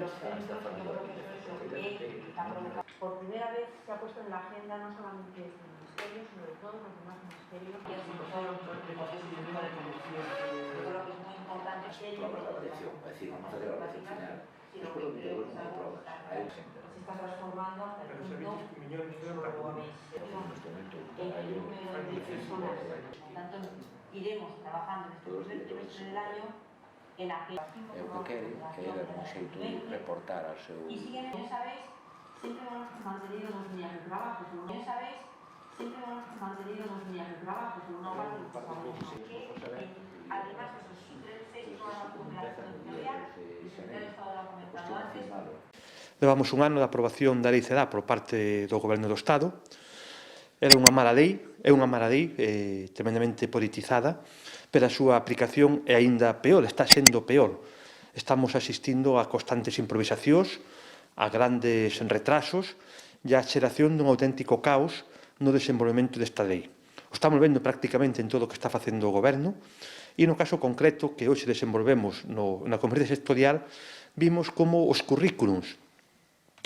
los centros, yo creo que es lo que está provocando. Por primera vez se ha puesto en la agenda no solamente este ministerio, sino de todos los demás ministerios. Y así todo el proceso de producción. Yo creo que es muy importante que la preparación, es decir, vamos a hacer la evaluación final, después de un pruebas. se está transformando hasta el punto en el número de personas. Por tanto, iremos trabajando en este primer trimestre del año en la que eu que quero que era un xeito de reportar ao seu... y siguen, esa vez, siempre hemos mantenido 2 días de trabajo, esa vez, siempre hemos mantenido 2 días de trabajo, por una parte, además de sus intereses, toda la cooperación sectorial, y se ha estado comentando antes. Levamos un ano de aprobación da Lei CEDA por parte do Goberno do Estado. Era unha mala lei, é unha mala lei tremendamente politizada, pero a súa aplicación é aínda peor, está sendo peor. Estamos asistindo a constantes improvisacións, a grandes retrasos e a xeración dun auténtico caos no desenvolvemento desta lei. O estamos vendo prácticamente en todo o que está facendo o Goberno e no caso concreto que hoxe desenvolvemos na conferencia sectorial vimos como os currículums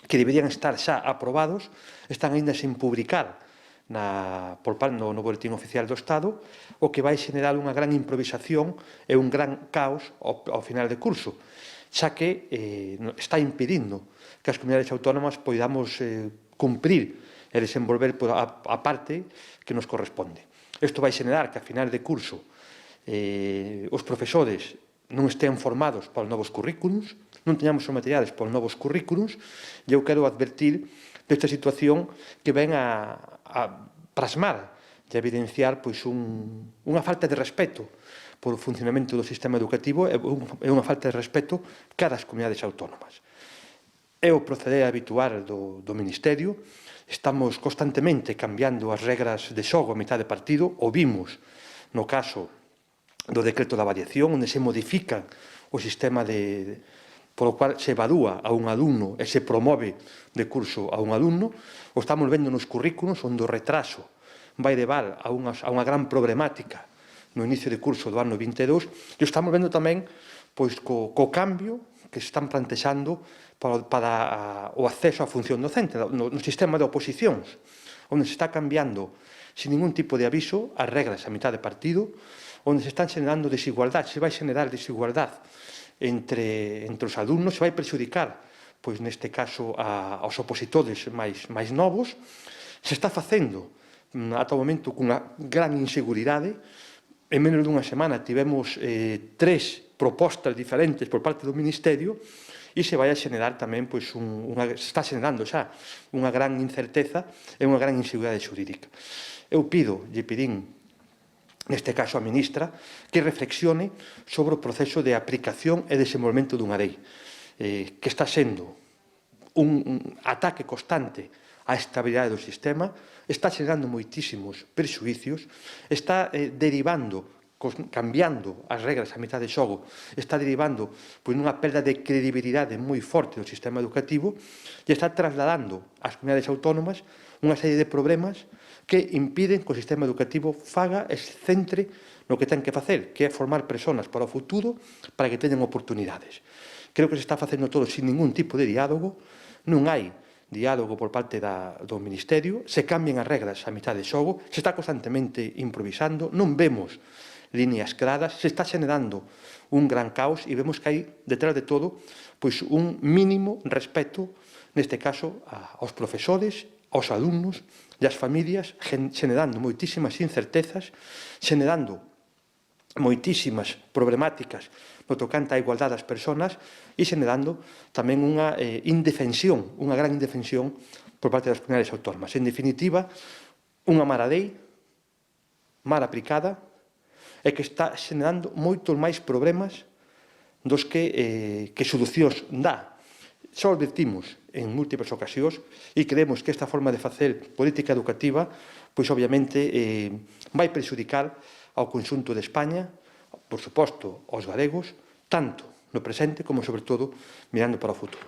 que deberían estar xa aprobados están aínda sen publicar no Boletín Oficial do Estado, o que vai xenerar unha gran improvisación e un gran caos ao final de curso, xa que está impedindo que as comunidades autónomas poidamos cumprir e desenvolver a parte que nos corresponde. Isto vai xenerar que a final de curso os profesores non estén formados para os novos currículums, non teñamos os materiales para os novos currículums, e eu quero advertir desta situación que ven a plasmar e a evidenciar unha falta de respeto por o funcionamento do sistema educativo e unha falta de respeto cara ás comunidades autónomas. É o proceder habitual do Ministerio, estamos constantemente cambiando as regras de xogo a mitad de partido, o vimos no caso do decreto da variación, onde se modifica o sistema polo cual se evalúa a un alumno e se promove de curso a un alumno, o estamos vendo nos currículos onde o retraso vai levar a unha gran problemática no inicio de curso do ano 22, e o estamos vendo tamén co cambio que se están plantexando para o acceso á función docente no sistema de oposicións, onde se está cambiando sin ningún tipo de aviso as regras a mitad de partido, onde se están xenerando desigualdade, se vai xenerar desigualdade entre os alumnos, se vai perxudicar, neste caso, aos opositores máis novos, se está facendo, ata o momento, cunha gran inseguridade. En menos dunha semana tivemos 3 propostas diferentes por parte do Ministerio e se vai a xenerar tamén, se está xenerando xa unha gran incerteza e unha gran inseguridade xurídica. Eu pedín, neste caso a ministra, que reflexione sobre o proceso de aplicación e desenvolvemento dunha lei que está sendo un ataque constante á estabilidade do sistema, está xerando moitísimos prexuicios, está derivando, cambiando as regras a mitad de xogo, está derivando nunha perda de credibilidade moi forte do sistema educativo e está trasladando ás comunidades autónomas unha serie de problemas que impiden que o sistema educativo faga e se centre no que ten que facer, que é formar persoas para o futuro para que teñan oportunidades. Creo que se está facendo todo sin ningún tipo de diálogo, non hai diálogo por parte do Ministerio, se cambian as regras a mitad de xogo, se está constantemente improvisando, non vemos líneas claras, se está xenerando un gran caos e vemos que hai, detrás de todo, un mínimo respeto, neste caso, aos profesores, aos alumnos e ás familias, xenerando moitísimas incertezas, xenerando moitísimas problemáticas no tocante á igualdade das persoas e xenerando tamén unha indefensión, unha gran indefensión por parte das comunidades autónomas. En definitiva, unha mala lei, mal aplicada, e que está xenerando moitos máis problemas dos que solucións dá. Só advertimos en múltiples ocasións e creemos que esta forma de facer política educativa, obviamente, vai prexudicar ao conxunto de España, por suposto, aos galegos, tanto no presente como, sobre todo, mirando para o futuro.